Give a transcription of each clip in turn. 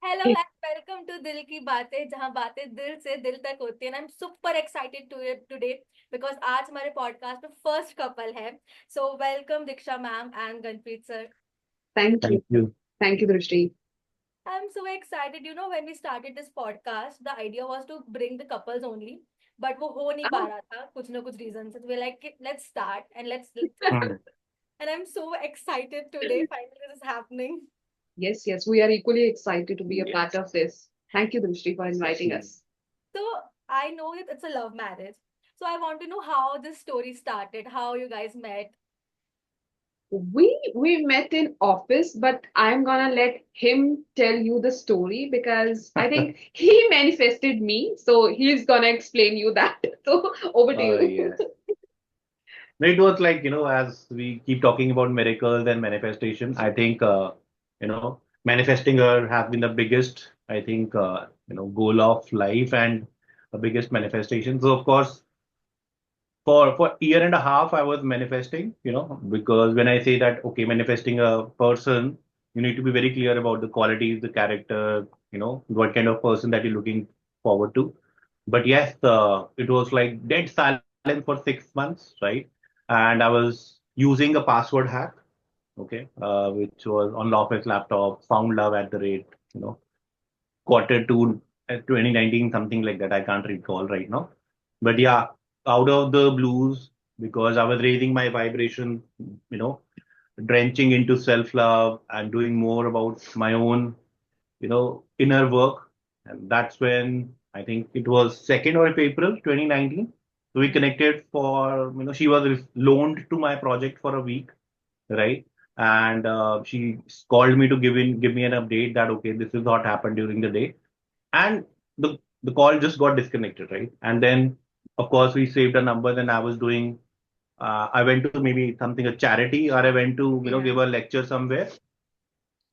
Hello and welcome to Dil Ki Baatein, जहाँ बातें दिल से दिल तक होती है. And I'm super excited today because आज हमारे podcast में first couple है. So welcome Diksha ma'am and Ganpreet sir. Thank you. Thank you. Thank you, Drishti. I'm so excited. You know, when we started this podcast, the idea was to bring the couples only, but वो हो नहीं पा Ah, रहा था कुछ ना कुछ reason से. So we're like, let's start and let's go. Hmm. And I'm so excited today. Finally, this is happening. yes, we are equally excited to be a part of this. Thank you, Drishti, for inviting us. So I know that it's a love marriage. So I want to know how this story started, how you guys met. We met in office, but I'm gonna let him tell you the story because I think he manifested me, so he's gonna explain you that. So over to you. Yes. No, it was like, as we keep talking about miracles and manifestation, I think, manifesting her has been the biggest, I think, goal of life and the biggest manifestation. So, of course, for year and a half, I was manifesting, because when I say that, okay, manifesting a person, you need to be very clear about the qualities, the character, what kind of person that you're looking forward to. But yes, it was like dead silence for 6 months, right? And I was using a password hack, okay, which was on the office laptop, found love at the rate, quarter two 2019, something like that. I can't recall right now. But yeah, out of the blues, because I was raising my vibration, you know, drenching into self-love and doing more about my own, inner work. And that's when I think it was 2nd of April 2019. So we Hmm. connected for, she was loaned to my project for a week, right? And she called me to give me an update that, okay, this is what happened during the day. And the call just got disconnected, right? And then, of course, we saved a number. Then I was doing, I went to maybe something, a charity, or I went to, Yeah. give a lecture somewhere.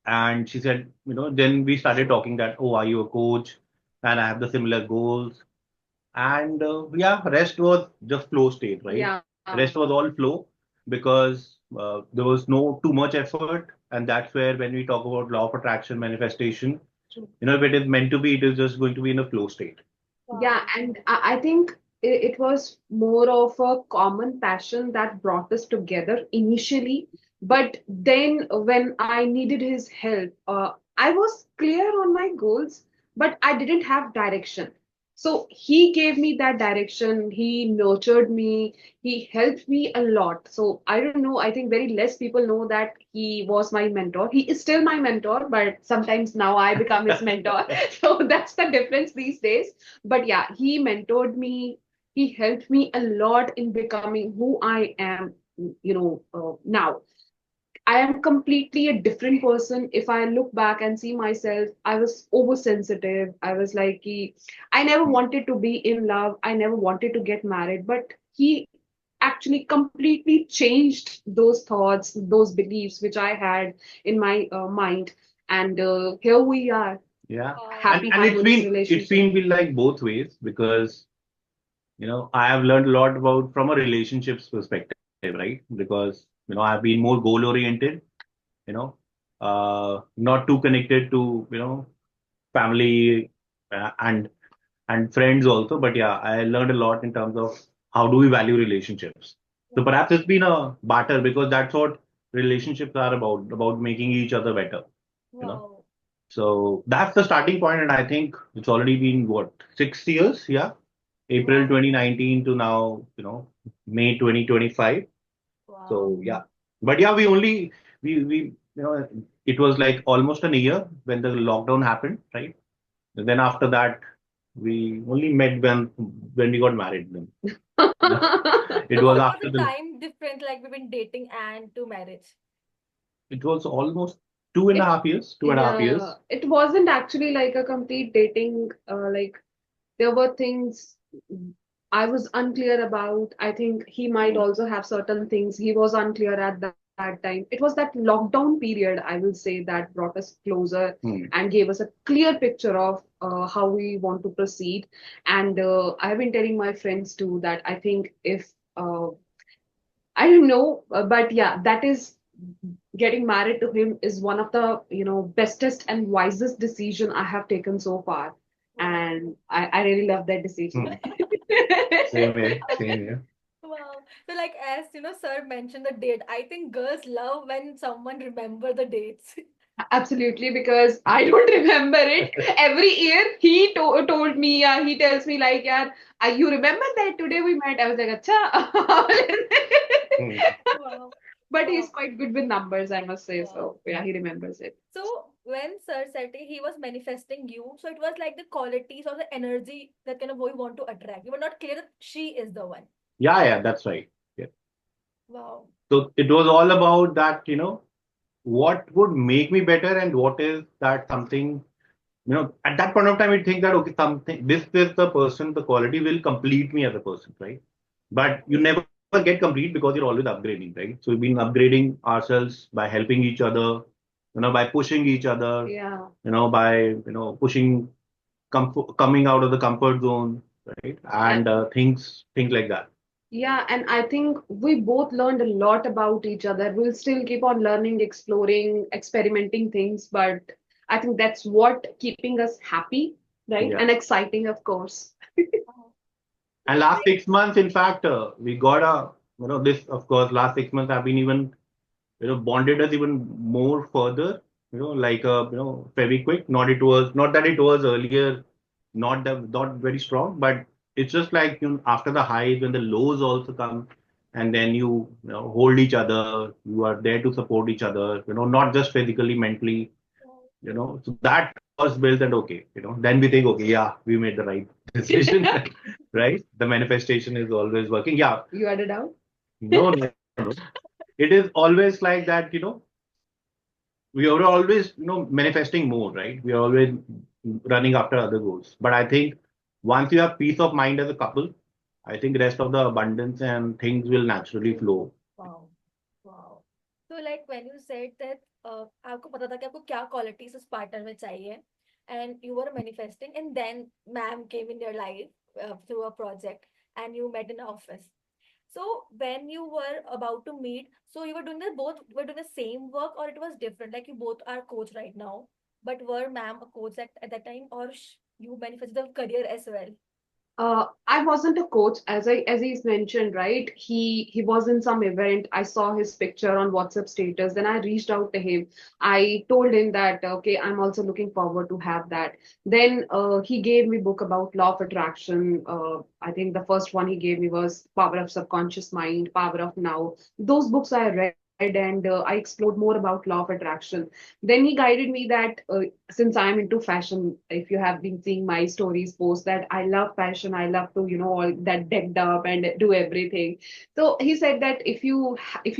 And she said, then we started talking that, oh, are you a coach? And I have the similar goals. And yeah, rest was just flow state, right? Yeah. Rest was all flow because there was no too much effort. And that's where when we talk about law of attraction manifestation, True. if it is meant to be, it is just going to be in a flow state. Yeah, Wow. and I think it was more of a common passion that brought us together initially. But then, when I needed his help, I was clear on my goals, but I didn't have direction. So he gave me that direction. He nurtured me. He helped me a lot. So I don't know. I think very less people know that he was my mentor. He is still my mentor, but sometimes now I become his mentor. So that's the difference these days, but yeah, he mentored me. He helped me a lot in becoming who I am, now. I am completely a different person. If I look back and see myself, I was oversensitive. I was like, I never wanted to be in love. I never wanted to get married. But he actually completely changed those thoughts, those beliefs which I had in my mind. And here we are, Yeah. And Wow. happy, and harmonious it's relationship. been like both ways because I have learned a lot about from a relationships perspective, right? Because I've been more goal oriented, you know, not too connected to family and friends also. But yeah, I learned a lot in terms of how do we value relationships. So Wow. perhaps it's been a barter because that's what relationships are about making each other better, you know. Wow. So that's the starting point, and I think it's already been what, 6 years? Yeah, April Wow. 2019 to now, May 2025. Wow. So yeah, but yeah, we it was like almost an year when the lockdown happened, right? And then after that, we only met when we got married. Then you know, it So was what was after the the time difference like between dating and to marriage? it was almost two and a It half years, two and a half Yeah, years. it wasn't actually like a complete dating. Like there were things I was unclear about. I think he might also have certain things he was unclear at that time. It was that lockdown period, I will say, that brought us closer Hmm. and gave us a clear picture of how we want to proceed. And I've been telling my friends too that I think if I don't know, but yeah, that is getting married to him is one of the, bestest and wisest decision I have taken so far. Wow. And I really love that decision. Hmm. Same here, same here. Wow. So like as sir mentioned the date. I think girls love when someone remember the dates. Absolutely, because I don't remember it. Every year he told me, he tells me like, yeah, you remember that today we met? I was like, Hmm. acha. Wow. But he's Wow. quite good with numbers, I must say. Wow. So yeah, he remembers it. So when Sir said he was manifesting you, so it was like the qualities or the energy that kind of we want to attract. You were not clear that she is the one. Yeah, yeah, that's right. Yeah. Wow. So it was all about that, what would make me better and what is that something, at that point of time, you think that, okay, something, this is the person, the quality will complete me as a person, right? But you never get complete because you're always upgrading, right? So we've been upgrading ourselves by helping each other, by pushing each other, Yeah. by, pushing, coming out of the comfort zone, right? And things like that. Yeah, and I think we both learned a lot about each other. We'll still keep on learning, exploring, experimenting things, but I think that's what keeping us happy, right? Yeah. And exciting, of course. Wow. And So last like 6 months, in fact, we got this, of course, last 6 months have been even, bonded us even more further, like very quick. Not that it was earlier, not very strong, but it's just like, after the highs, when the lows also come, and then hold each other, you are there to support each other, not just physically, mentally, wow. so that trust builds and okay, then we think, okay, yeah, we made the right decision, right? The manifestation is always working. Yeah, You had a doubt? no, no, no. It is always like that, we are always, manifesting more, right? We are always running after other goals. But I think once you have peace of mind as a couple, I think rest of the abundance and things will naturally flow. Wow. Wow. So like when you said that आपको पता था कि आपको क्या qualities उस partner में चाहिए and you were manifesting and then ma'am came in your life through a project and you met in the office. So when you were about to meet, so you were doing the both were doing the same work or it was different? Like you both are coach right now, but were ma'am a coach at that time or you manifested the career as well? I wasn't a coach, as he's mentioned, right? He was in some event. I saw his picture on WhatsApp status. Then I reached out to him. I told him that okay, I'm also looking forward to have that. Then he gave me book about law of attraction. I think the first one he gave me was Power of Subconscious Mind, Power of Now. Those books I read and I explored more about law of attraction. Then he guided me that since I'm into fashion, if you have been seeing my stories post that I love fashion, I love to, all that decked up and do everything. So he said that if you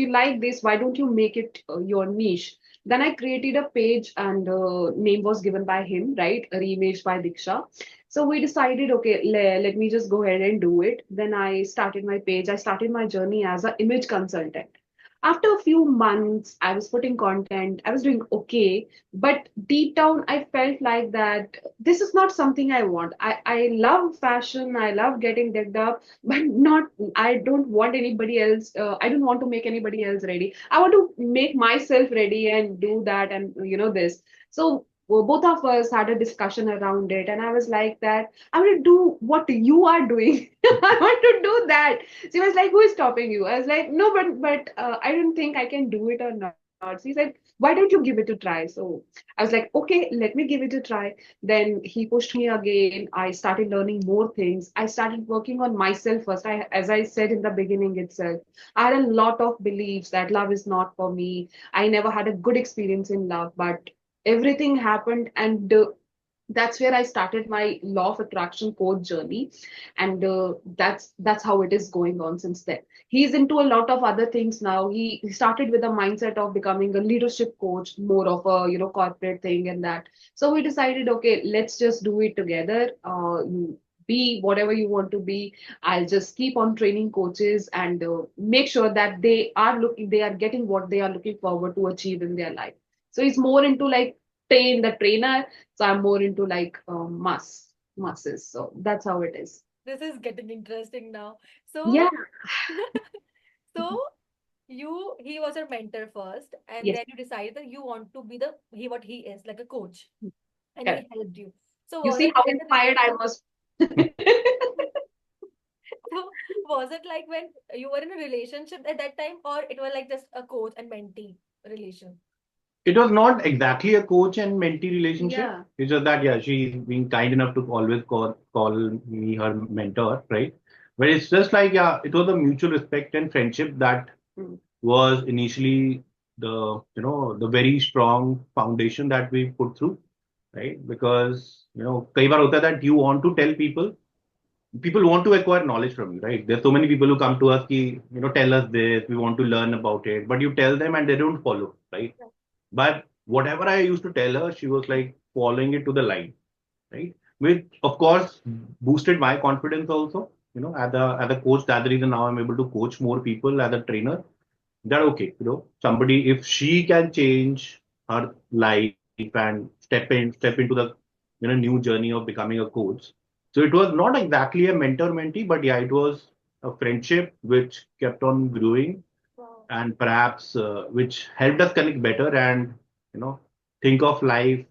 like this, why don't you make it your niche? Then I created a page and name was given by him, right? Reimaged by Diksha. So we decided, okay, let me just go ahead and do it. Then I started my page. I started my journey as an image consultant. After a few months, I was putting content, I was doing okay, but deep down, I felt like that this is not something I want. I love fashion, I love getting decked up, but not, I don't want anybody else, I don't want to make anybody else ready. I want to make myself ready and do that and, this. So, well, both of us had a discussion around it, and I was like that I want to do what you are doing. I want to do that. She was like, "Who is stopping you?" I was like, "No, but I don't think I can do it or not." She said, "Why don't you give it a try?" So I was like, "Okay, let me give it a try." Then he pushed me again. I started learning more things. I started working on myself first. As I said in the beginning itself, I had a lot of beliefs that love is not for me. I never had a good experience in love, but everything happened and that's where I started my law of attraction coach journey, and that's how it is going on since then. He's into a lot of other things now. He started with a mindset of becoming a leadership coach, more of a corporate thing and that. So we decided, okay, let's just do it together. You be whatever you want to be. I'll just keep on training coaches and make sure that they are getting what they are looking forward to achieve in their life. So he's more into like train the trainer, so I'm more into like masses. So that's how it is. This is getting interesting now. So Yeah. so he was your mentor first, and Yes. then you decided that you want to be what he is, like a coach, and Correct. he helped you. So You was see it how like a inspired I relationship? was. So was it like when you were in a relationship at that time, or it was like just a coach and mentee relation? It was not exactly a coach and mentee relationship. Yeah. It's just that, yeah, she's been kind enough to always call me her mentor, right? But it's just like, yeah, it was a mutual respect and friendship that Mm. was initially the very strong foundation that we put through, right? Because, कई बार होता है that you want to tell people want to acquire knowledge from you, right? There's so many people who come to us, tell us this, we want to learn about it, but you tell them and they don't follow, right? But whatever I used to tell her, she was like following it to the line, right? Which of course boosted my confidence also. As a coach, that's the reason now I'm able to coach more people as a trainer. That okay, somebody if she can change her life and step into the new journey of becoming a coach. So it was not exactly a mentor mentee, but yeah, it was a friendship which kept on growing Wow. and perhaps which helped us connect better and you know think of life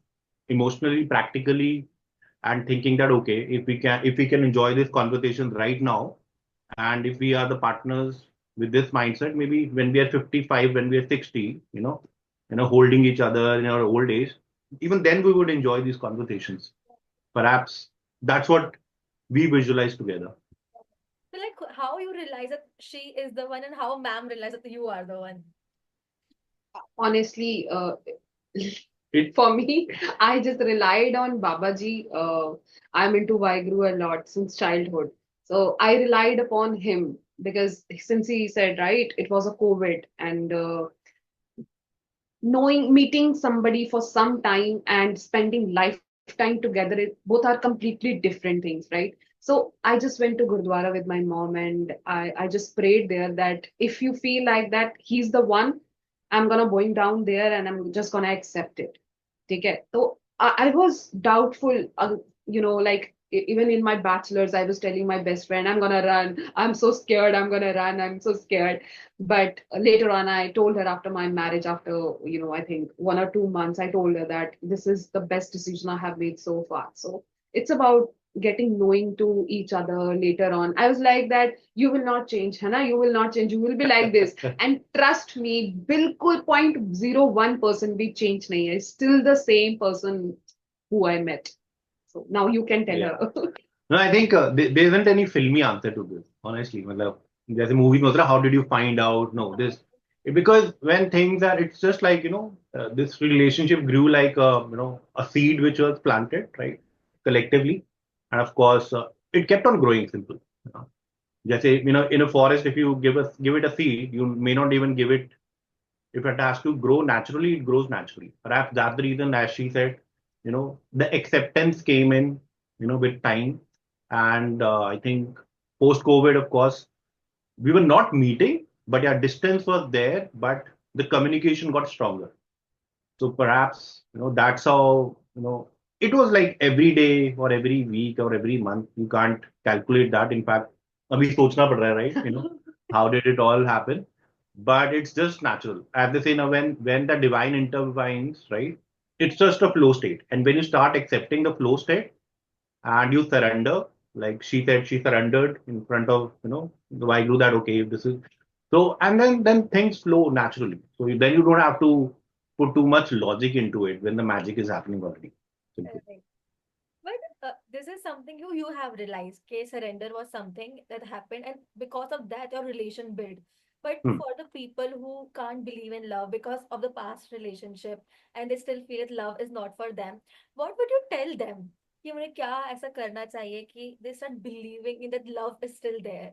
emotionally, practically, and thinking that okay, if we can enjoy this conversation right now, and if we are the partners with this mindset, maybe when we are 55, when we are 60, holding each other in our old age, even then we would enjoy these conversations. Perhaps that's what we visualize together. So like how you realize that she is the one, and how ma'am realized that you are the one? Honestly, It for me, I just relied on Babaji. I'm into Vaheguru a lot since childhood. So I relied upon him because since he said, right, it was a COVID and knowing meeting somebody for some time and spending lifetime together, both are completely different things, right? So I just went to Gurdwara with my mom and I just prayed there that if you feel like that he's the one, I'm gonna going down there and I'm just gonna accept it. ठीक है तो I was doubtful like even in my bachelor's I was telling my best friend I'm gonna run, I'm so scared, I'm gonna run, I'm so scared. But later on I told her after my marriage, after I think 1 or 2 months, I told her that this is the best decision I have made so far. So it's about getting knowing to each other later on. I was like that you will not change, Hannah, you will not change, you will be like this. And trust me, बिल्कुल 0.01% भी change नहीं है. Still the same person who I met. So now you can tell yeah. her. No, I think there isn't any filmy answer to this, honestly. मतलब, जैसे movies में होता है, how did you find out? No, this because when things are, it's just like this relationship grew like a seed which was planted, right, collectively, and of course it kept on growing. Simple. जैसे in a forest, if you give it a seed, you may not even give it. If it has to grow naturally, it grows naturally. Perhaps that's the reason, as she said, the acceptance came in, with time. And I think post COVID, of course, we were not meeting, but yeah, distance was there, but the communication got stronger. So perhaps, that's how, it was like every day or every week or every month. You can't calculate that. In fact, abhi sochna pad raha hai, right? How did it all happen? But it's just natural. At the same time, when the divine intervenes, right? It's just a flow state. And when you start accepting the flow state and you surrender, like she said, she surrendered in front of, the Vaheguru that okay, this is so, and then things flow naturally. So then you don't have to put too much logic into it when the magic is happening already. Simple. Correct. But this is something you have realized. Case surrender was something that happened, and because of that, your relation built. But Hmm. for the people who can't believe in love because of the past relationship, and they still feel that love is not for them, what would you tell them? कि उन्हें क्या ऐसा करना चाहिए कि they start believing in that love is still there.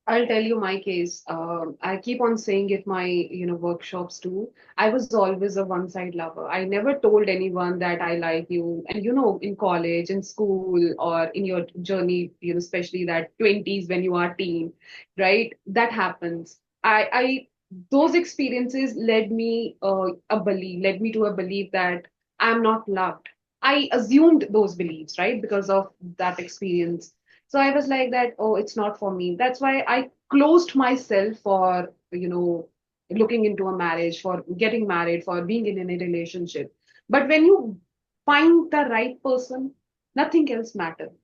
I'll tell you my case. I keep on saying it my workshops too. I was always a one-side lover. I never told anyone that I like you. And in college, in school, or in your journey, especially that 20s when you are teen, right? That happens. I those experiences led me to a belief that I'm not loved. I assumed those beliefs, right? Because of that experience. So I was like that, oh, it's not for me. That's why I closed myself for, looking into a marriage, for getting married, for being in a relationship. But when you find the right person, nothing else matters.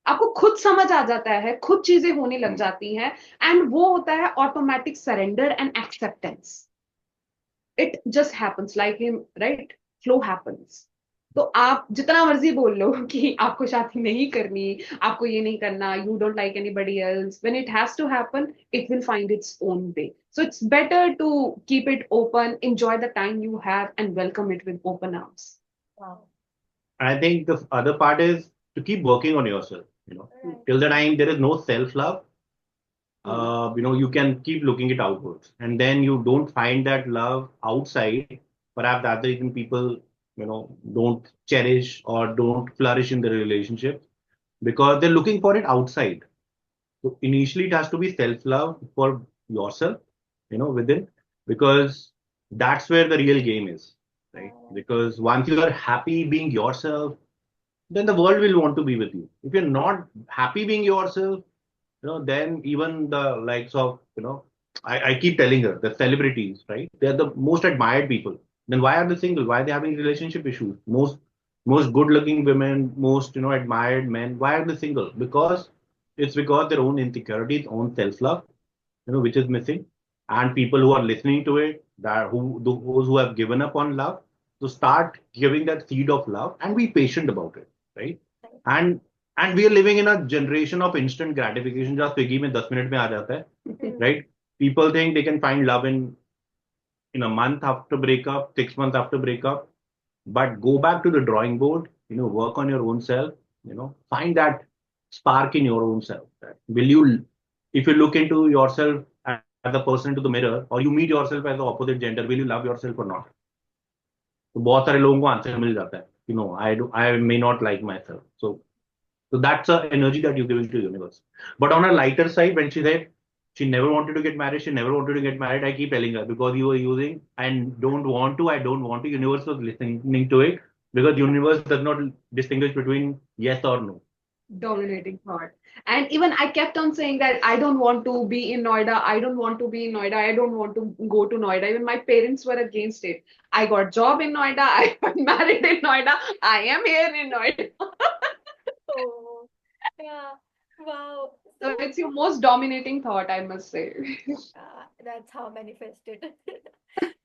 आपको खुद समझ आ जाता है, खुद चीजें होने लग जाती हैं, एंड वो होता है automatic surrender and acceptance. It just happens like him, right? Flow happens. तो आप जितना मर्जी बोल लो कि आपको शादी नहीं करनी, आपको ये नहीं करना, you don't like anybody else, when it has to happen, it will find its own way. So it's better to keep it open, enjoy the time you have and welcome it with open arms. Wow. I think the other part is to keep working on yourself. Right. Till the time there is no self-love, Hmm. you can keep looking it outwards, and then you don't find that love outside. Perhaps that's the reason people, don't cherish or don't flourish in the relationship because they're looking for it outside. So initially, it has to be self-love for yourself, within, because that's where the real game is, right? Because once you are happy being yourself, then the world will want to be with you. If you're not happy being yourself, then even the likes of, I keep telling her, the celebrities, right? They're the most admired people. Then why are they single? Why are they having relationship issues? Most good-looking women, most, admired men, why are they single? Because it's because their own insecurities, own self-love, which is missing. And people who are listening to it, those who have given up on love, to start giving that seed of love and be patient about it, right? And and we are living in a generation of instant gratification. Just Swiggy में 10 minute में आ जाता है, right? People think they can find love in a month after breakup, 6 months after breakup, but go back to the drawing board. Work on your own self. Find that spark in your own self. Will you, if you look into yourself as a person into the mirror, or you meet yourself as the opposite gender, will you love yourself or not? तो बहुत सारे लोगों को answer मिल जाता है. I may not like myself. So that's the energy that you're giving to the universe. But on a lighter side, when she said she never wanted to get married, she never wanted to get married, I keep telling her because you were using and don't want to, I don't want to. Universe was listening to it because universe does not distinguish between yes or no. Dominating thought. And even I kept on saying that I don't want to be in Noida. I don't want to be in Noida. I don't want to go to Noida. Even my parents were against it. I got job in Noida. I got married in Noida. I am here in Noida. Oh, yeah. Wow. So So, it's your most dominating thought, I must say. that's how manifested.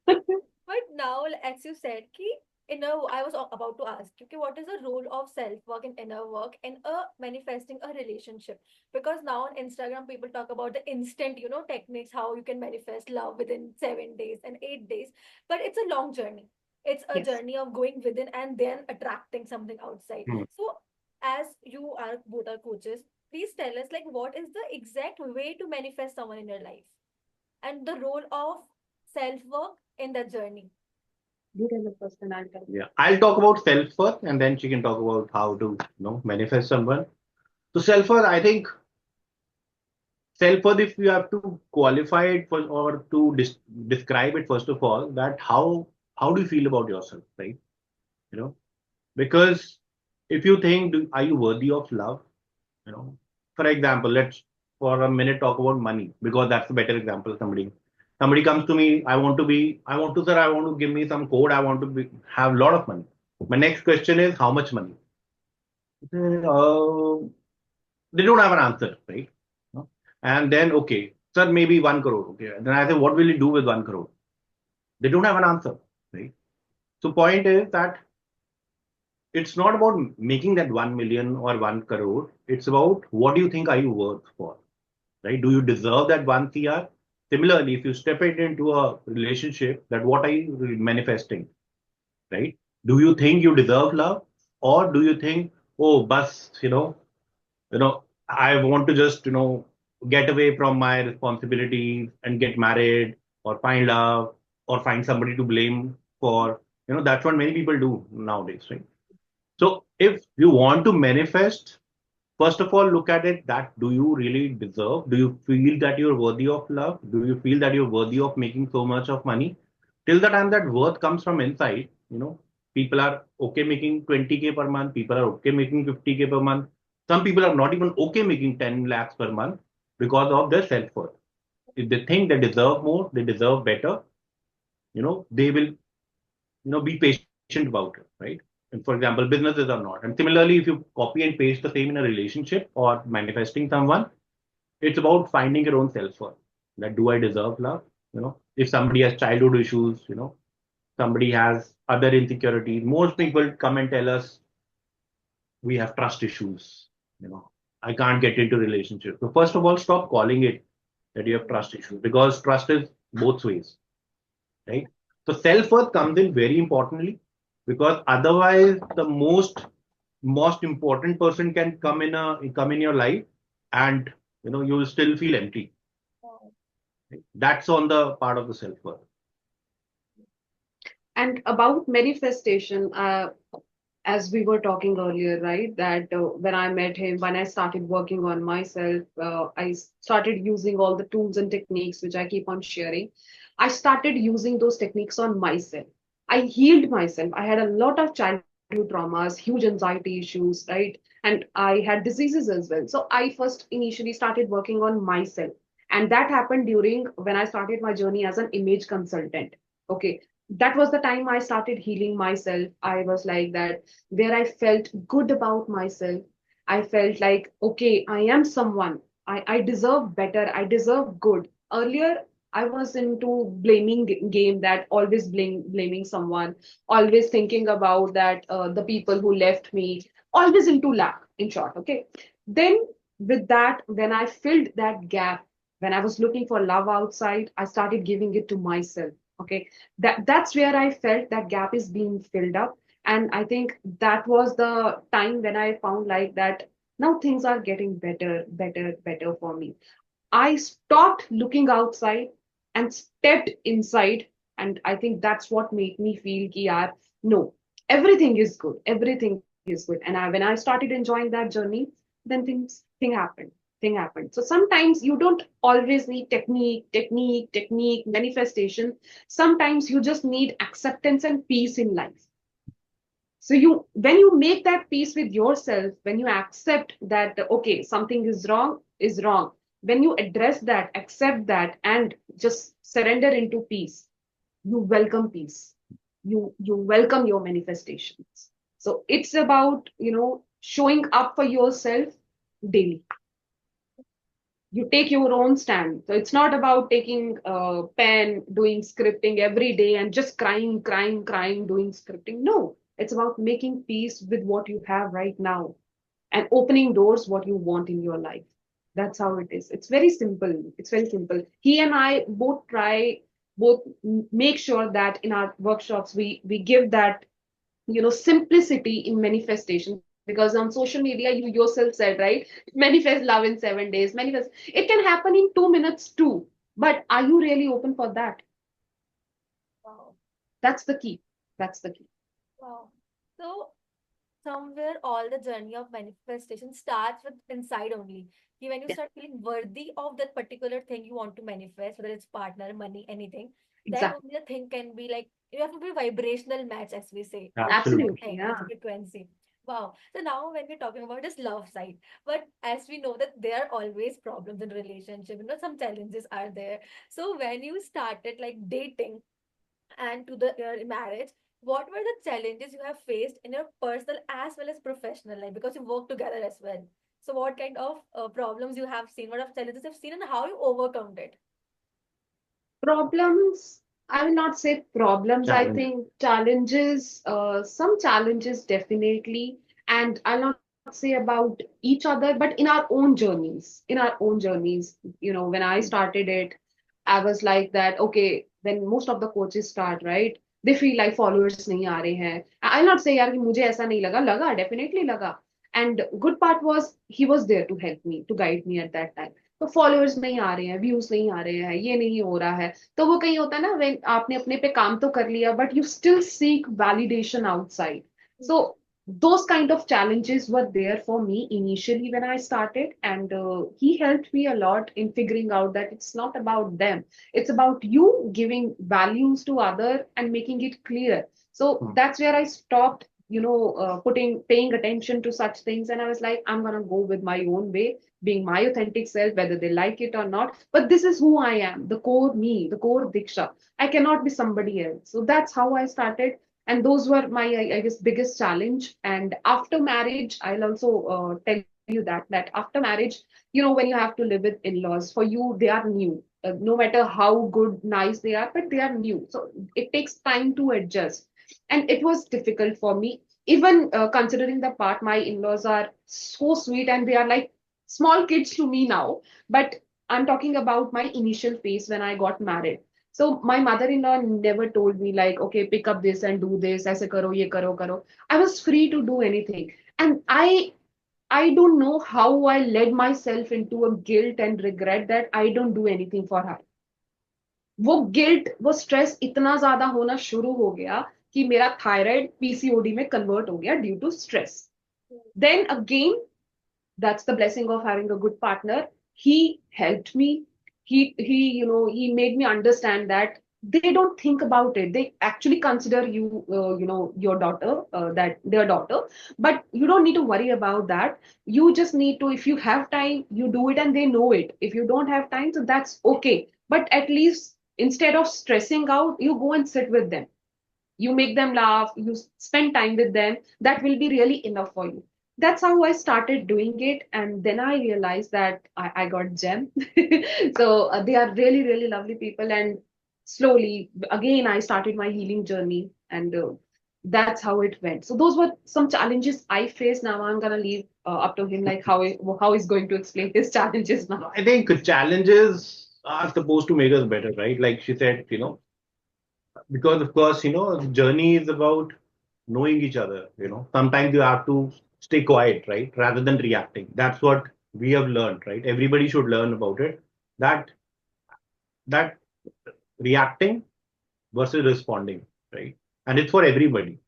But now, as you said, ki I was about to ask you, ki what is the role of self-work and inner work in manifesting a relationship? Because now on Instagram, people talk about the instant, techniques, how you can manifest love within 7 days and 8 days. But it's a long journey. It's a Yes. journey of going within and then attracting something outside. Hmm. So, as you are both are coaches, please tell us, like, what is the exact way to manifest someone in your life and the role of self-work in that journey? You tell the first and I'll tell. Yeah, I'll talk about self first, and then she can talk about how to, manifest someone. So self worth, I think self worth, if you have to qualify it for, or to describe it first of all, that how do you feel about yourself, right? You know, because if you think, are you worthy of love? You know, for example, let's for a minute talk about money because that's a better example. Somebody comes to me, sir, I want to give me some code, I want to have a lot of money. My next question is how much money? Uh, they don't have an answer, right? No? And then, okay, sir, maybe 1 crore. Okay. Then I say, what will you do with 1 crore? They don't have an answer, right? So point is that it's not about making that 1 million or 1 crore. It's about what do you think are you worth for, right? Do you deserve that 1 CR? Similarly, if you step it into a relationship, that what are you manifesting, right? Do you think you deserve love, or do you think, oh, bus, I want to just, get away from my responsibilities and get married or find love or find somebody to blame for, that's what many people do nowadays, right? So if you want to manifest, first of all, look at it that do you really deserve? Do you feel that you're worthy of love? Do you feel that you're worthy of making so much of money? Till the time that worth comes from inside, people are okay making 20K per month. People are okay making 50K per month. Some people are not even okay making 10 lakhs per month, because of their self-worth. If they think they deserve more, they deserve better, they will, be patient about it, right? And for example, businesses are not. And similarly, if you copy and paste the same in a relationship or manifesting someone, it's about finding your own self-worth. That do I deserve love? If somebody has childhood issues, somebody has other insecurities. Most people come and tell us we have trust issues. I can't get into relationship. So first of all, stop calling it that you have trust issues because trust is both ways, right? So self-worth comes in very importantly because otherwise the most important person can come in your life and you will still feel empty. Wow. Right? That's on the part of the self-worth. And about manifestation, as we were talking earlier, right? That when I met him, when I started working on myself, I started using all the tools and techniques which I keep on sharing. I started using those techniques on myself. I healed myself. I had a lot of childhood traumas, huge anxiety issues, right? And I had diseases as well. So I first initially started working on myself. And that happened during when I started my journey as an image consultant. Okay, that was the time I started healing myself. I was like that, where I felt good about myself. I felt like, okay, I am someone. I deserve better. I deserve good. Earlier, I was into blaming game that always blaming someone, always thinking about that the people who left me, always into lack, in short. Okay. Then with that, when I filled that gap, when I was looking for love outside, I started giving it to myself. Okay, that's where I felt that gap is being filled up. And I think that was the time when I found like that now things are getting better, better, better for me. I stopped looking outside and stepped inside. And I think that's what made me feel ki yaar, no, everything is good. Everything is good. And when I started enjoying that journey, then thing happened. Thing happened. So sometimes you don't always need technique, manifestation. Sometimes you just need acceptance and peace in life. So when you make that peace with yourself, when you accept that, okay, something is wrong, when you address that, accept that, and just surrender into peace, you welcome peace. You welcome your manifestations. So it's about, showing up for yourself daily. You take your own stand. So it's not about taking a pen, doing scripting every day and just crying, doing scripting. No, it's about making peace with what you have right now and opening doors what you want in your life. That's how it is. It's very simple. It's very simple. He and I both make sure that in our workshops we give that simplicity in manifestation, because on social media you yourself said, right, manifest love in 7 days, manifest, it can happen in 2 minutes too, but are you really open for that? Wow. That's the key. That's the key. Wow. So somewhere all the journey of manifestation starts with inside only. When you Yeah, start feeling worthy of that particular thing you want to manifest, whether it's partner, money, anything, then exactly. only the thing can be like you have to be vibrational match, as we say, to that Absolutely. Absolutely, thing, yeah. that frequency. Wow. So now when we're talking about this love side, but as we know that there are always problems in relationship, some challenges are there. So when you started like dating and to the your marriage, what were the challenges you have faced in your personal as well as professional life, because you work together as well? So what kind of problems you have seen, what are challenges you've seen, and how you overcome it? Problems, I will not say problems. I Challenge. think challenges, some challenges definitely. And I'll not say about each other, but in our own journeys. In our own journeys, when I started it, I was like that, okay, when most of the coaches start, right? They feel like followers नहीं आ रहे हैं. I'll not say यार कि मुझे ऐसा नहीं लगा definitely लगा. And good part was he was there to help me, to guide me at that time. तो फॉलोअर्स नहीं आ रहे हैं, व्यूज नहीं आ रहे हैं, ये नहीं हो रहा है, तो वो कहीं होता है ना, when आपने अपने पे काम तो कर लिया but you still seek validation outside. So those kind of challenges were there for me initially when I started, and he helped me a lot in figuring out that it's not about them, it's about you giving values to other and making it clear. So Hmm. that's where I stopped paying attention to such things. And I was like, I'm gonna go with my own way, being my authentic self, whether they like it or not. But this is who I am, the core me, the core Diksha. I cannot be somebody else. So that's how I started. And those were my, I guess, biggest challenge. And after marriage, I'll also tell you that after marriage, when you have to live with in-laws, for you, they are new. No matter how good, nice they are, but they are new. So it takes time to adjust. And it was difficult for me, even considering the part my in-laws are so sweet and they are like small kids to me now. But I'm talking about my initial phase when I got married. So my mother-in-law never told me like, okay, pick up this and do this, aise karo, ye karo, karo. I was free to do anything. And I don't know how I led myself into a guilt and regret that I don't do anything for her. वो guilt, वो stress इतना ज्यादा होना शुरू हो गया कि मेरा थायराइड पीसीओडी में कन्वर्ट हो गया due to stress. Then again, that's the blessing of having a good partner. He helped me. He made me understand that they don't think about it. They actually consider you, your daughter, that their daughter. But you don't need to worry about that. You just need to, if you have time, you do it, and they know it. If you don't have time, so that's okay. But at least instead of stressing out, you go and sit with them, you make them laugh, you spend time with them. That will be really enough for you. That's how I started doing it. And then I realized that I got gem. So they are really, really lovely people. And slowly, again, I started my healing journey. And that's how it went. So those were some challenges I faced. Now I'm going to leave up to him, like how he's going to explain his challenges now. I think challenges are supposed to make us better, right? Like she said, because of course, the journey is about knowing each other. Sometimes you have to stay quiet, right? Rather than reacting. That's what we have learned, right? Everybody should learn about it. That that reacting versus responding, right? And it's for everybody.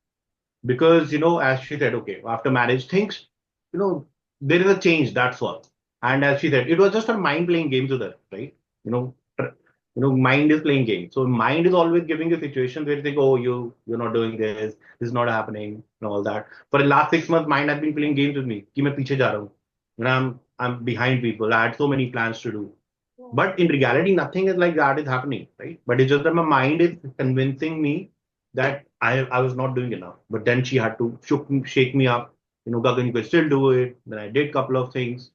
Because, as she said, okay, after marriage, things, there is a change, that's all. And as she said, it was just her mind playing games with her, right? You know, mind is playing games. So mind is always giving you situations where you think, oh, you're not doing this is not happening, and all that. For the last 6 months, mind has been playing games with me. कि मैं पीछे जा रहा हूँ. I'm behind people. I had so many plans to do. But in reality, nothing is like that is happening, right? But it's just that my mind is convincing me that I was not doing enough. But then she had to shake me up. Gagan, you can still do it. Then I did a couple of things.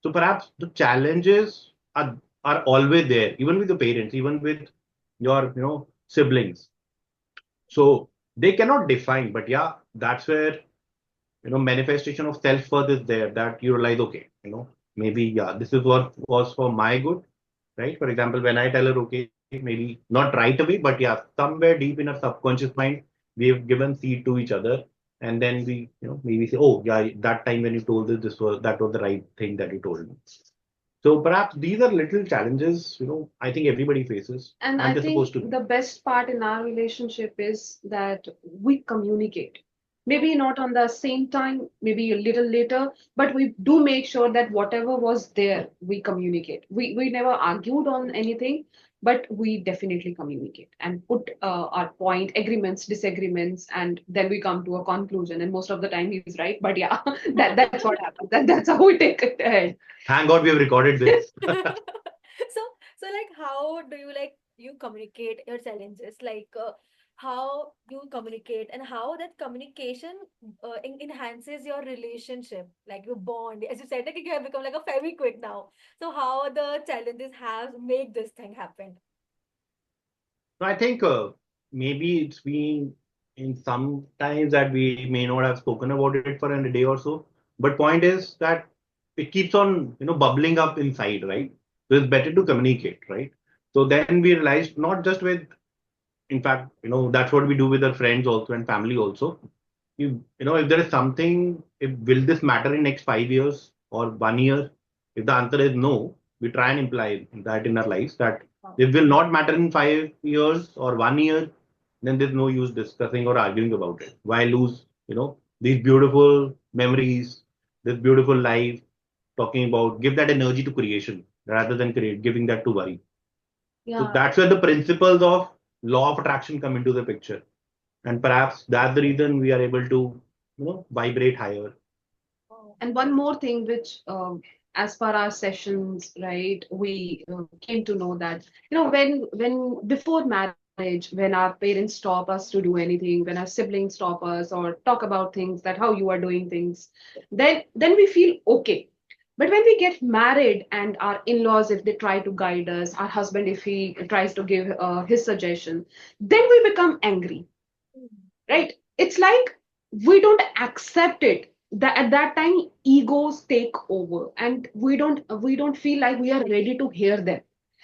So perhaps the challenges are always there, even with the parents, even with your siblings. So they cannot define, but yeah, that's where manifestation of self-worth is there, that you realize, okay, maybe yeah, this is what was for my good, right? For example, when I tell her, okay, maybe not right away, but yeah, somewhere deep in our subconscious mind, we have given seed to each other. And then we, maybe say, oh, yeah, that time when you told that was the right thing that you told me. So perhaps these are little challenges, I think everybody faces. And And I they're think supposed to. the best part in our relationship is that we communicate. Maybe not on the same time, maybe a little later, but we do make sure that whatever was there, we communicate. We never argued on anything, but we definitely communicate and put our point, agreements, disagreements, and then we come to a conclusion. And most of the time he's right, but yeah, that's what happens. That's how we take it ahead. Thank God we have recorded this. So like how do you you communicate your challenges, how you communicate and how that communication enhances your relationship, like your bond, as you said, like you have become like a feviquick now. So how the challenges have make this thing happen? So I think maybe it's been in some times that we may not have spoken about it for a day or so. But point is that it keeps on, bubbling up inside, right? So it's better to communicate, right? So then we realized not just with, in fact, that's what we do with our friends also and family also. If there is something, if will this matter in next 5 years or 1 year? If the answer is no, we try and imply that in our lives that it will not matter in 5 years or 1 year, then there's no use discussing or arguing about it. Why lose, these beautiful memories, this beautiful life, talking about give that energy to creation rather than giving that to worry. So Yeah. that's where the principles of law of attraction come into the picture. And perhaps that's the reason we are able to vibrate higher. Oh, And one more thing, which, as per our sessions, right, we came to know that, when before marriage, when our parents stop us to do anything, when our siblings stop us or talk about things that how you are doing things, then we feel okay. But when we get married and our in-laws, if they try to guide us, our husband, if he tries to give his suggestion, then we become angry, mm, right? It's like we don't accept it. That at that time egos take over, and we don't feel like we are ready to hear them.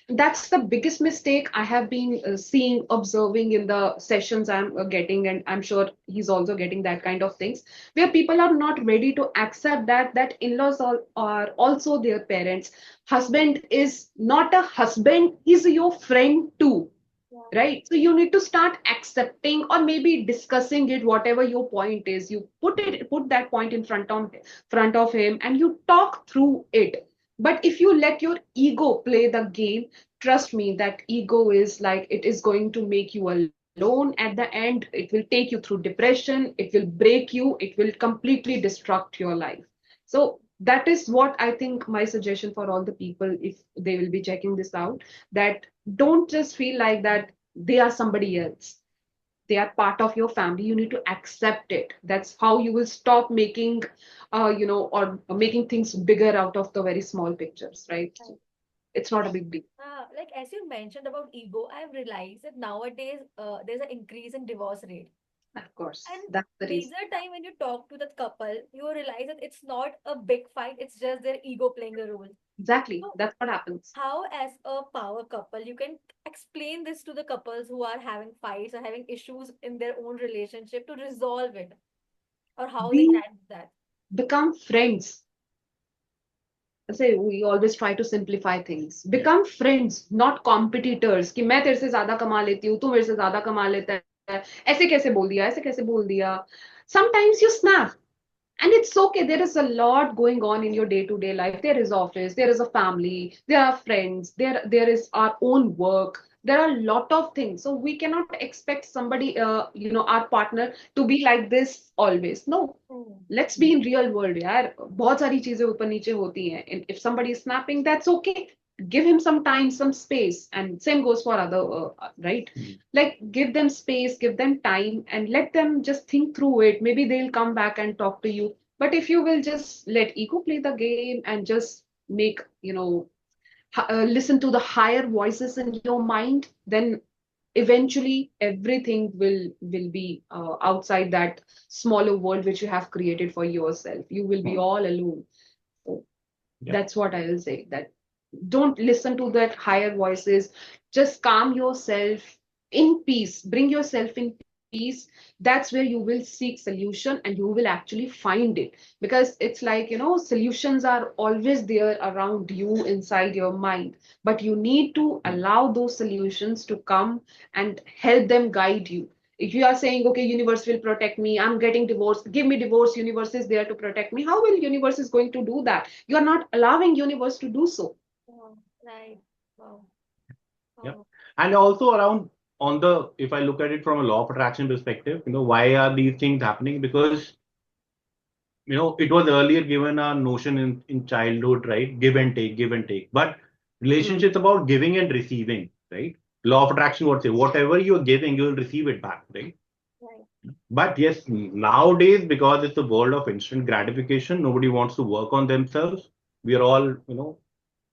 That's the biggest mistake I have been seeing, observing in the sessions I'm getting, and I'm sure he's also getting that kind of things, where people are not ready to accept that in-laws are also their parents. Husband is not a husband, he's your friend too, yeah, right? So you need to start accepting or maybe discussing it, whatever your point is. You put that point in front of him and you talk through it. But if you let your ego play the game, trust me, that ego is like, it is going to make you alone at the end. It will take you through depression, it will break you, it will completely destruct your life. So that is what I think my suggestion for all the people, if they will be checking this out, that don't just feel like that they are somebody else. They are part of your family. You need to accept it. That's how you will stop making, or making things bigger out of the very small pictures, right? right. It's not a big deal. Like as you mentioned about ego, I've realized that nowadays there's an increase in divorce rate. Of course, And that's the reason. major time when you talk to that couple, you realize that it's not a big fight, it's just their ego playing a role. Exactly. So, That's what happens. how, as a power couple, you can explain this to the couples who are having fights or having issues in their own relationship to resolve it, or how they Be can do that? become friends. Say we always try to simplify things. Yeah. Become friends, not competitors. कि मैं तेरे से ज्यादा कमा लेती हूँ, तू मेरे से ज्यादा कमा लेता है, ऐसे कैसे बोल दिया, ऐसे कैसे बोल दिया. Sometimes you snap. And it's okay. There is a lot going on in your day-to-day life. There is office, there is a family, there are friends, there is our own work. There are a lot of things. So we cannot expect somebody, our partner to be like this always. No. Hmm. Let's be in real world, यार. बहुत सारी चीजें ऊपर नीचे होती हैं. And if somebody is snapping, that's okay. Give him some time, some space. And same goes for other, right? Mm. Like, give them space, give them time, and let them just think through it. Maybe they'll come back and talk to you. But if you will just let ego play the game and just make, listen to the higher voices in your mind, then eventually everything will be outside that smaller world which you have created for yourself. You will be all alone. So Yeah. that's what I will say. That don't listen to that higher voices. Just calm yourself in peace. Bring yourself in peace. That's where you will seek solution and you will actually find it. Because it's like, solutions are always there around you inside your mind. But you need to Mm. allow those solutions to come and help them guide you. If you are saying, okay, universe will protect me, I'm getting divorced, give me divorce, universe is there to protect me. How will universe is going to do that? You are not allowing universe to do so. Oh, right. Wow. Yeah. Oh, And also around on the, if I look at it from a law of attraction perspective, why are these things happening? Because, it was earlier given a notion in childhood, right? Give and take, give and take. But Mm. relationships about giving and receiving, right? Law of attraction would say whatever you're giving, you'll receive it back, right? right. But yes, nowadays, because it's a world of instant gratification, nobody wants to work on themselves. We are all,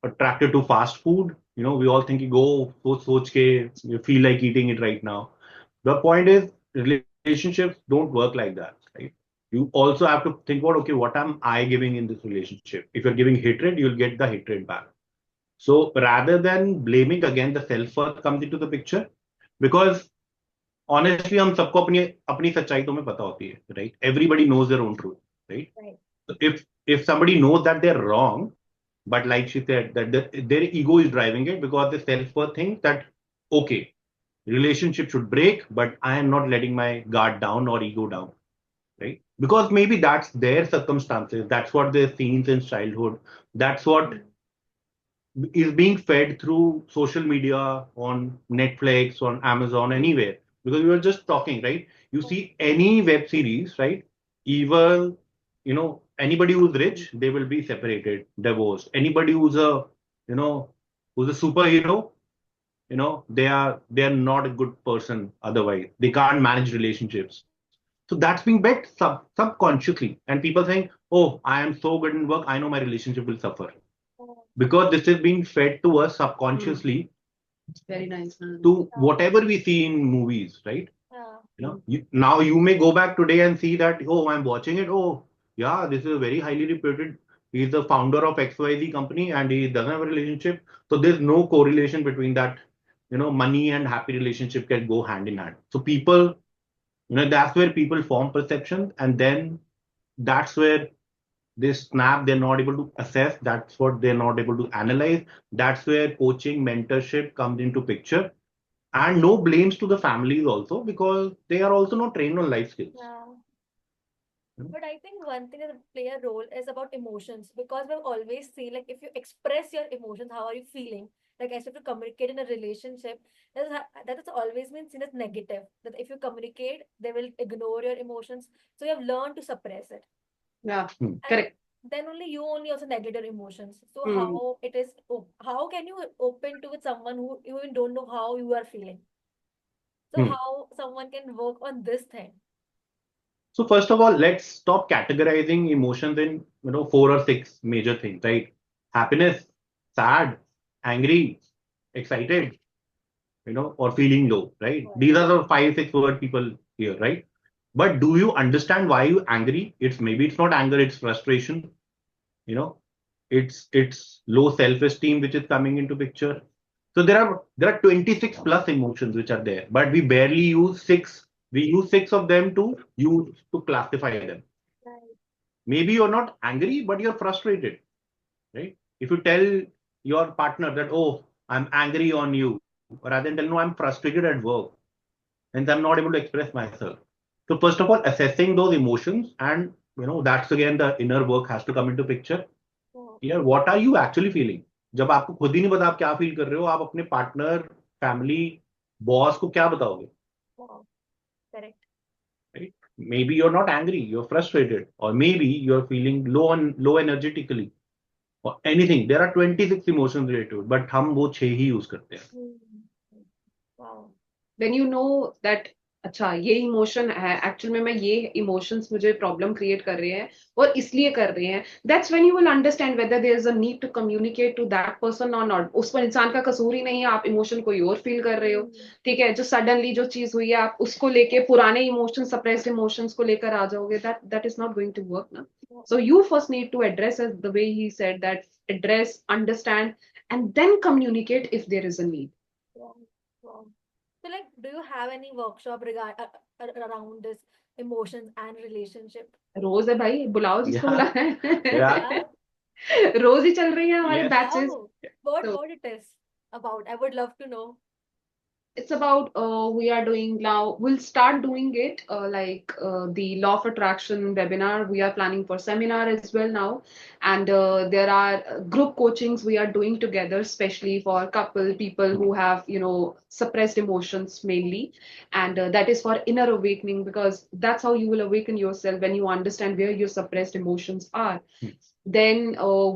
attracted to fast food. We all think, go, soch ke, you feel like eating it right now. The point is, relationships don't work like that, right? You also have to think about, okay, what am I giving in this relationship? If you're giving hatred, you'll get the hatred back. So rather than blaming, again, the self-worth comes into the picture, because honestly, हम सबको अपनी अपनी सच्चाई तो हमें पता होती है, right? Everybody knows their own truth, right? Right. So if somebody knows that they're wrong, but like she said, that their ego is driving it, because they self-worth think that, okay, relationship should break, but I am not letting my guard down or ego down, right? Because maybe that's their circumstances, that's what they've seen since childhood, that's what Mm. is being fed through social media, on Netflix, on Amazon, Mm. anywhere. Because we were just talking, right? You see any web series, right? Even, anybody who's rich, they will be separated, divorced. Anybody who's you know, who's a superhero, they are not a good person otherwise. They can't manage relationships. So that's being bet subconsciously. And people think, oh, I am so good in work, I know my relationship will suffer. Oh, Because this is being fed to us Hmm. subconsciously Very nice. to yeah, whatever we see in movies, right? yeah, Now you may go back today and see that, oh, I'm watching it. Oh, yeah, this is a very highly reputed. He's the founder of XYZ company and he doesn't have a relationship. So there's no correlation between that. Money and happy relationship can go hand in hand. So people, that's where people form perceptions, and then that's where they snap. They're not able to assess. That's what they're not able to analyze. That's where coaching, mentorship comes into picture. And no blames to the families also, because they are also not trained on life skills. yeah. You know? But I think one thing that play a role is about emotions, because we've always seen like if you express your emotions, how are you feeling? Like as if you communicate in a relationship, that has always been seen as negative. That if you communicate, they will ignore your emotions. So you have learned to suppress it, Yeah, Hmm. and correct. then only you only also neglect your emotions. So Hmm. how it is? How can you open to with someone who you even don't know how you are feeling? So Hmm. how someone can work on this thing? So first of all, let's stop categorizing emotions in, four or six major things, right? Happiness, sad, angry, excited, or feeling low, right? Right. These are the five, six word people hear, right? But do you understand why you angry? It's not anger, it's frustration, you know, it's low self-esteem which is coming into picture. So there are 26 plus emotions which are there, but we barely use six. We use six of them to classify them. Right. Maybe you're not angry, but you're frustrated, right? If you tell your partner that, oh, I'm angry on you, rather than tell, no, I'm frustrated at work and I'm not able to express myself. So first of all, assessing those emotions, and that's again the inner work has to come into picture. Oh, यार what are you actually feeling? जब आपको खुद ही नहीं पता आप क्या feel कर रहे हो, आप अपने पार्टनर, फैमिली, बॉस को क्या बताओगे? wow. Correct. Right? Maybe you're not angry, you're frustrated, or maybe you're feeling low energetically, or anything. There are 26 emotions related to it, but हम वो 6 ही यूज करते हैं. Hmm. Wow. When you know that अच्छा ये emotion है actual में मैं ये इमोशंस मुझे प्रॉब्लम क्रिएट कर रहे हैं और इसलिए कर रहे हैं that's when you will understand whether there is a need to communicate to that person और नॉट उस पर इंसान का कसूर ही नहीं है आप इमोशन कोई और फील कर रहे हो Hmm. ठीक है जो सडनली जो चीज हुई है आप उसको लेके पुराने इमोशन सप्रेस्ड इमोशंस को लेकर आ जाओगे that is not going to work ना Wow. So you first need to address the way he said that address understand and then communicate if there is a need Wow. Wow. So, like, do you have any workshop around this emotions and relationship? रोज है भाई बुलाओ जिसको Yeah, बुलाना है yeah, Yeah. रोज ही चल रही है हमारे yes. बैचेस Oh, what तो what it is about? I would love to know. it's about we are doing now we'll start doing it the law of attraction webinar we are planning for seminar as well now and there are group coachings we are doing together especially for couple people who have suppressed emotions mainly and that is for inner awakening because that's how you will awaken yourself when you understand where your suppressed emotions are then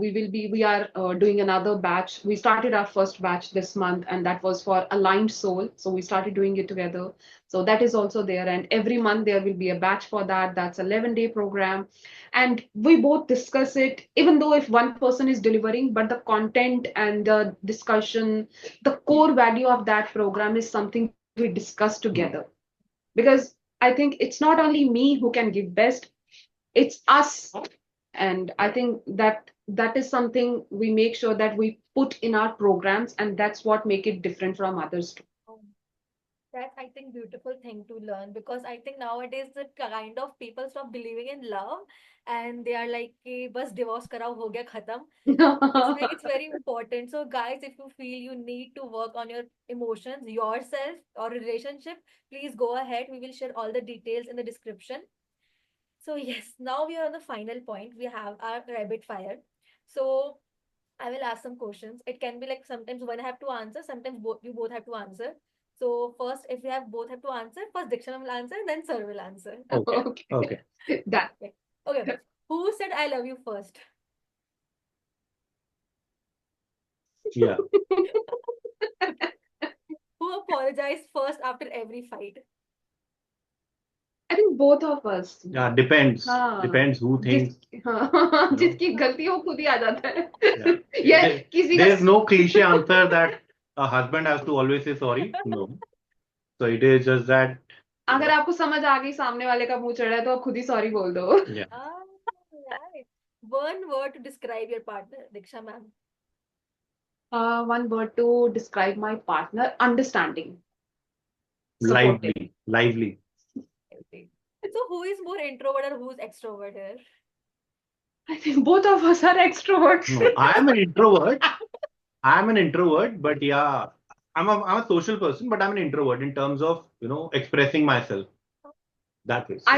we are doing another batch we started our first batch this month and that was for aligned soul so we started doing it together so that is also there and every month there will be a batch for that that's 11-day program and we both discuss it even though if one person is delivering but the content and the discussion the core value of that program is something we discuss together because I think it's not only me who can give best it's us and I think that is something we make sure that we put in our programs and that's what make it different from others too. Um, That's, I think, beautiful thing to learn, because I think nowadays the kind of people stop believing in love and they are like कि बस divorce कराओ हो गया खत्म. It's like it's very important. So guys, if you feel you need to work on your emotions, yourself or relationship, please go ahead. We will share all the details in the description. So yes, now we are on the final point. We have our rabbit fire. So I will ask some questions. It can be like sometimes one have to answer, sometimes both you both have to answer. So first, if we have both have to answer, first Diksha will answer, then Sir will answer. Okay. Okay. Okay. That. Okay. Okay. Who said I love you first? Yeah. Who apologized first after every fight? I think both of us. Yeah. Depends. हाँ Depends who जिस thinks, हाँ you know. जिसकी गलती हो खुद ही आ जाता Yeah. है या किसी का There's no cliche answer that a husband has to always say sorry. No. So it is just that, you अगर know, आपको समझ आ गई सामने वाले का मुंह चढ़ा है तो आप खुद ही सॉरी बोल दो yeah. Ah, right. One word to describe your partner, Diksha ma'am. one word to describe my partner understanding supportive Lively. Lively. okay. So who is more introvert or who's extrovert here? I think both of us are extroverts No, I am an introvert. I'm an introvert, but yeah, I'm a social person, but I'm an introvert in terms of, expressing myself. That is, yeah.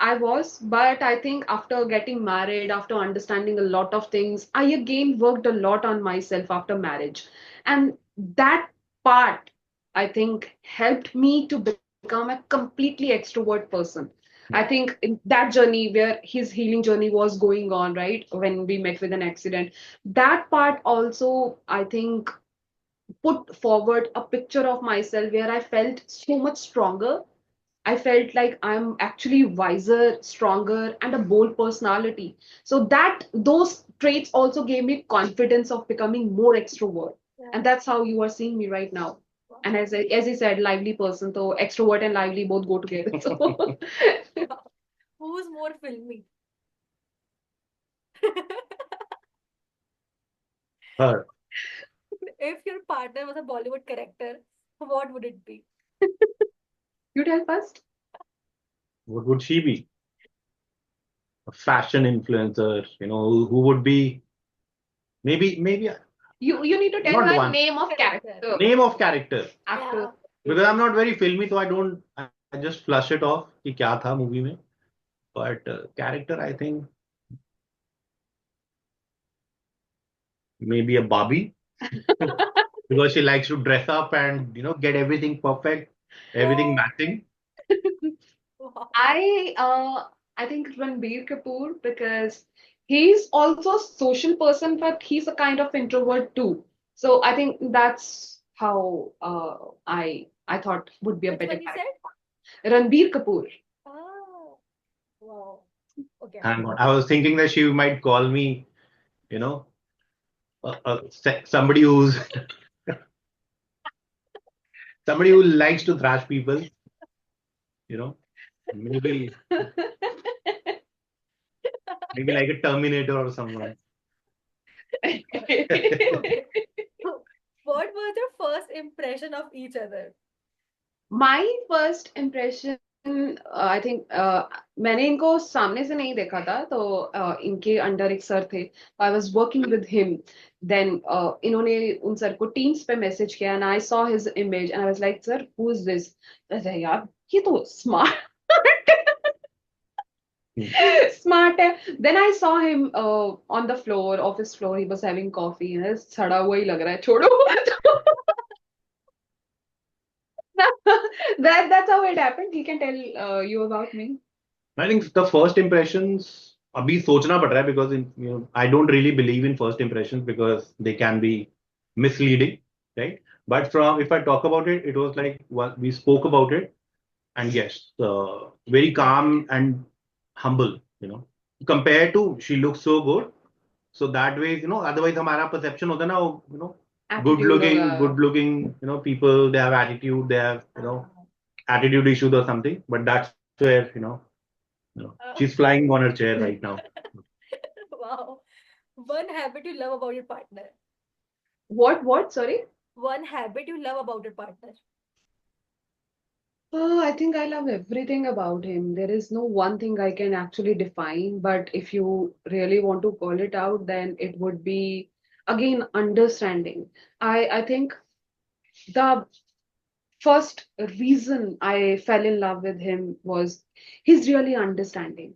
I was, but I think after getting married, after understanding a lot of things, I again worked a lot on myself after marriage. And that part, I think, helped me to become a completely extrovert person. I Yeah. think in that journey where his healing journey was going on, right, when we met with an accident, that part also, I think, put forward a picture of myself where I felt so much stronger. I felt like I'm actually wiser, stronger, and a bold personality. So that those traits also gave me confidence of becoming more extrovert. Yeah. And that's how you are seeing me right now. And Wow. as I said, lively person. So extrovert and lively both go together. So Who's more filmy? Her. If your partner was a Bollywood character, what would it be? you tell first. What would she be? A fashion influencer, who would be maybe You need to tell not her one name of Character. character, name of character. actor. Yeah. Because I'm not very filmy, so I just flush it off कि क्या था movie में. But character, I think maybe a Barbie because she likes to dress up and get everything perfect, everything matching. Wow. I think Ranbir Kapoor because he's also a social person, but he's a kind of introvert too. So I think that's how I thought would be a Which better one you character. said? Ranbir Kapoor. Oh, wow. Okay. Hang on, I was thinking that she might call me, you know, somebody who's somebody who likes to thrash people, you know, maybe maybe like a Terminator or someone. Okay. What was your first impression of each other? My first impression I think मैंने इनको सामने से नहीं देखा था तो इनके under एक सर थे I was working with him then इन्होंने उन सर को टीम्स पे मैसेज किया and I saw his image and I was like sir who is this अरे यार ये तो स्मार्ट स्मार्ट है then I saw him on the floor office floor he was having coffee सड़ा हुआ ही लग रहा है छोड़ो that's how it happened. He can tell you about me. I think the first impressions अभी सोचना पड़ रहा है because I don't really believe in first impressions because they can be misleading, right? But if I talk about it, it was like we spoke about it, and yes, very calm and humble, compared to she looks so good. So that way, otherwise हमारा perception होता है ना, Attitude होगा. good looking, people, they have attitude, they have, attitude issues or something. But that's where, she's flying on her chair right now. Wow. One habit you love about your partner. What? Sorry. One habit you love about your partner. Oh, I think I love everything about him. There is no one thing I can actually define, but if you really want to call it out, then it would be again understanding. I think the first reason I fell in love with him was he's really understanding.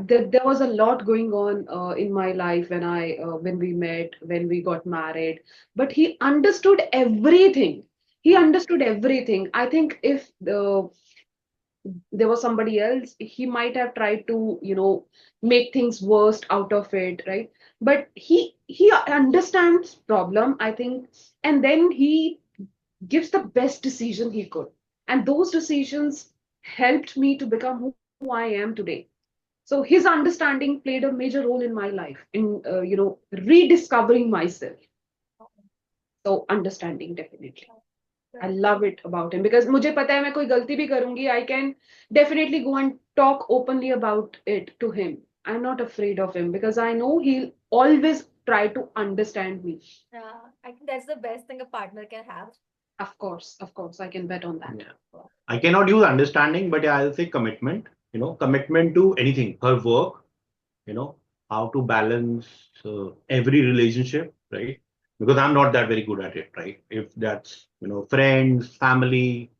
There was a lot going on in my life when we met, when we got married, but he understood everything. He understood everything. I think if there was somebody else, he might have tried to, make things worst out of it, right? But he understands problem, I think, and then he gives the best decision he could. And those decisions helped me to become who I am today. So his understanding played a major role in my life, in, rediscovering myself. So understanding, definitely. I Right. love it about him because मुझे पता है मैं कोई गलती भी करूंगी, I can definitely go and talk openly about it to him. I'm not afraid of him because I know he'll always try to understand me. Yeah, I think that's the best thing a partner can have. Of course, I can bet on that. Yeah. I cannot use understanding, but yeah, I'll say commitment. Commitment to anything, her work, how to balance every relationship, right? Because I'm not that very good at it, right? If that's, friends, family,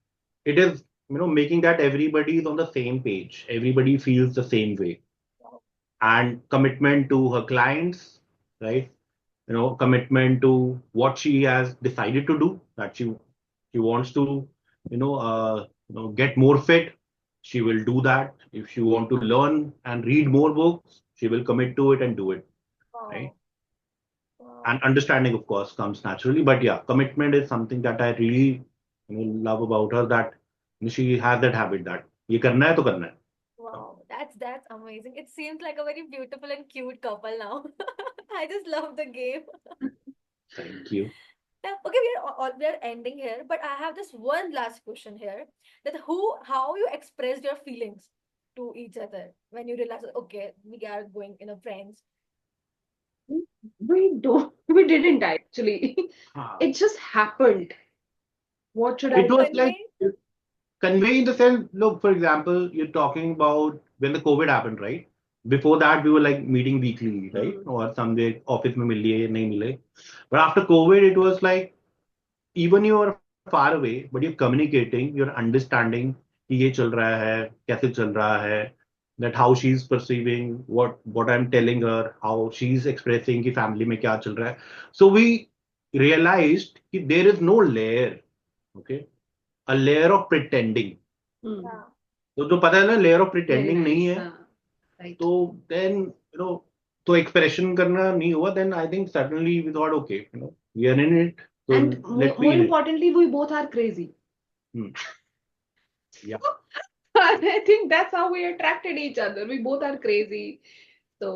it is, making that everybody is on the same page, everybody feels the same way, Wow. and commitment to her clients, right? Commitment to what she has decided to do, that she wants to, get more fit. She will do that. If she want to learn and read more books, she will commit to it and do it, right? Wow. Wow. And understanding, of course, comes naturally. But yeah, commitment is something that I really, love about her. That she has that habit that ये करना है तो करना है. Wow. That's amazing. It seems like a very beautiful and cute couple now. I just love the game. Thank you. Now, okay, we are ending here, but I have just one last question here. That how you expressed your feelings to each other when you realized, okay, we are going friends. We didn't actually. Ah. It just happened. What should Can I It you was say? like convey? convey in the sense, look, for example, you're talking about when the COVID happened, right? Before that, we were like meeting weekly, right? Hmm. Or someday office में मिल लिए नहीं मिले. But after COVID, it was like even you are far away, but you're communicating, you're understanding कि ये चल रहा है, कैसे चल रहा है, that how she's perceiving what I'm telling her, how she's expressing कि family में क्या चल रहा है. So we realized कि there is no layer, okay, a layer of pretending. Hmm. Yeah. तो जो पता है ना लेयर ऑफ Very प्रिटेंडिंग नहीं nice. है, Right. तो देन तो एक्सप्रेशन करना नहीं हुआ, then I think suddenly we thought okay we are in it, तो And let's be more in it. importantly, we both are crazy. या I think that's how we attracted each other. We both are crazy. So,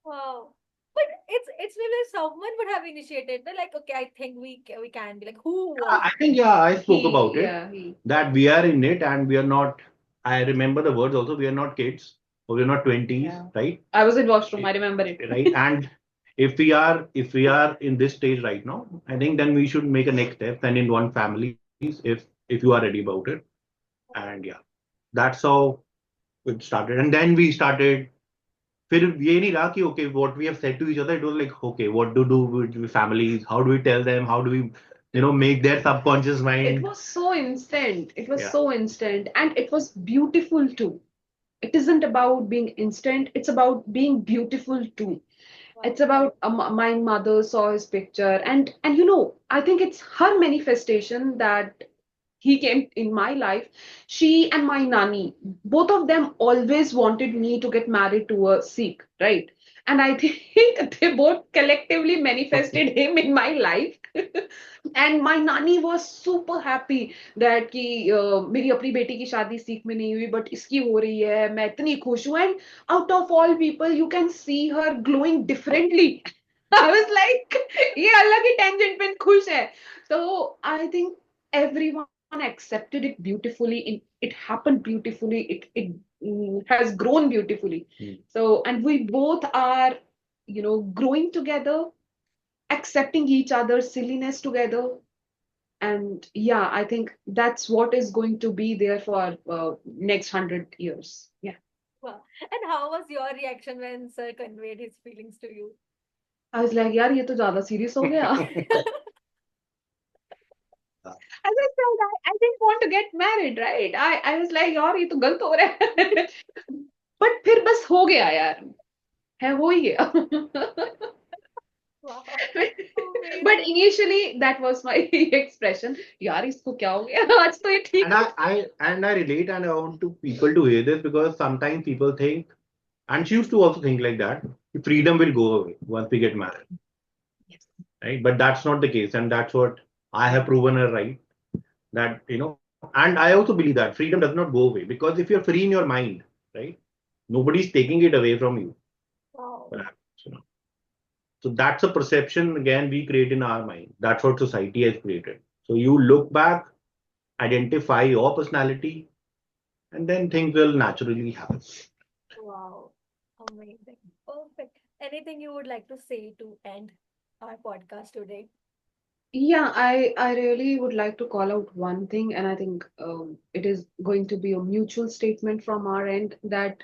Wow. But it's maybe someone would have initiated. They're like, okay, I think we can be like, who was I think yeah I spoke about it he. that we are in it and we are not. I remember the words also, we are not kids or we are not 20s, Yeah. right? I was in washroom. I remember it. Right, and if we are in this stage right now, I think then we should make a next step and in one families if you are ready about it. And yeah, that's how it started. And then we started. फिर ये नहीं रहा कि okay, what we have said to each other, it was like okay, what to do with families, how do we tell them, how do we make their subconscious It mind. was so instant. It was Yeah. so instant. And it was beautiful too. It isn't about being instant, it's about being beautiful too. It's wow. about my mother saw his picture, and I think it's her manifestation that he came in my life. She and my nanny, both of them always wanted me to get married to a Sikh, right? And I think they both collectively manifested him in my life. And my nanny was super happy that कि मेरी अपनी बेटी की शादी सीख में नहीं हुई बट इसकी हो रही है, मैं इतनी खुश हूँ. And out of all people you can see her glowing differently. I was like ये अलग ही tangent पे खुश है. So I think everyone accepted it beautifully. It happened beautifully. It has grown beautifully. Hmm. So, and we both are growing together, accepting each other's silliness together. And yeah, I think that's what is going to be there for next 100 years. Yeah. Wow. And how was your reaction when sir conveyed his feelings to you? I was like, यार ये तो ज्यादा serious हो गया. As I said, I didn't want to get married, right? I was like, यार ये तो गलत हो रहा है. But फिर बस हो गया यार. है हो ही गया. Wow. But Amazing. initially, that was my expression. यार इसको क्या हो गया? आज तो ये ठीक And I relate and I want to people to hear this because sometimes people think, and she used to also think like that, freedom will go away once we get married, Yes. right? But that's not the case, and that's what I have proven her right. That and I also believe that freedom does not go away because if you're free in your mind, right, nobody's taking it away from you. Wow. Perhaps, so that's a perception again we create in our mind. That's what society has created. So you look back, identify your personality, and then things will naturally happen. Wow. Amazing. Perfect. Anything you would like to say to end our podcast today? Yeah, I really would like to call out one thing, and I think it is going to be a mutual statement from our end that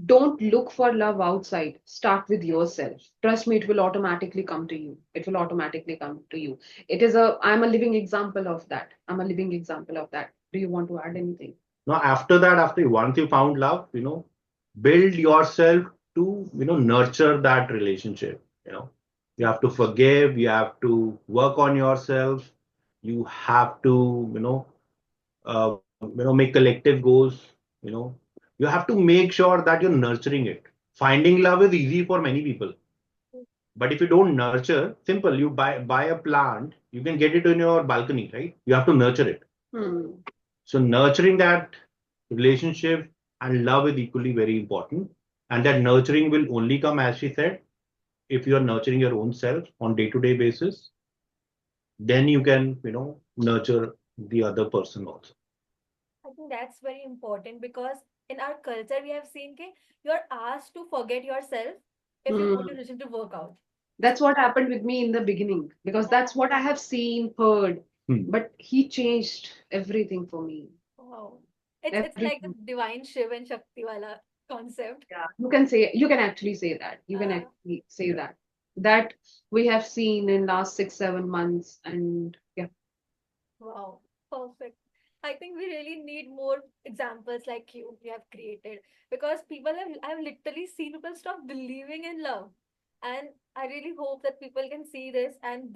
don't look for love outside. Start with yourself. Trust me, it will automatically come to you. It will automatically come to you. I'm a living example of that. I'm a living example of that. Do you want to add anything? Now, after that, after once you found love, build yourself to, nurture that relationship. You have to forgive, you have to work on yourself, you have to, make collective goals, you know, you have to make sure that you're nurturing it. Finding love is easy for many people. But if you don't nurture, simple, you buy a plant, you can get it in your balcony, right? You have to nurture it. Hmm. So nurturing that relationship and love is equally very important. And that nurturing will only come, as she said, if you are nurturing your own self on day-to-day basis, then you can, nurture the other person also. I think that's very important because in our culture we have seen that you're asked to forget yourself if you want Hmm. your relationship to work out. That's what happened with me in the beginning because Yeah. that's what I have seen, heard. Hmm. But he changed everything for me. Wow. It's like the Everything. divine Shiv and Shakti wala concept. Yeah, you can actually say that. You can Uh, actually say Yeah. that we have seen in last 6, 7 months, and yeah. wow. Perfect. I think we really need more examples like you have created because I've literally seen people stop believing in love. And I really hope that people can see this and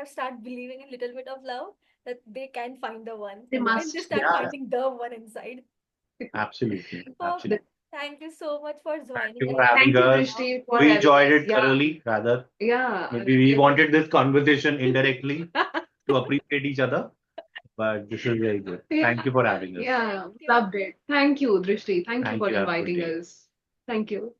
start believing in little bit of love that they can find the one They when they must. start Yeah, finding the one inside. absolutely. Perfect. Absolutely. Thank you so much for Thank joining you and for having Thank you, us. now. Drishti, for We having enjoyed us. it Yeah, thoroughly, rather. yeah. Maybe we wanted this conversation indirectly to appreciate each other, but this is very good. Yeah, Thank you for having us. Thank yeah. you. Loved it. Thank you, Drishti. Thank you Thank for you. Have a good inviting day. us. Thank you.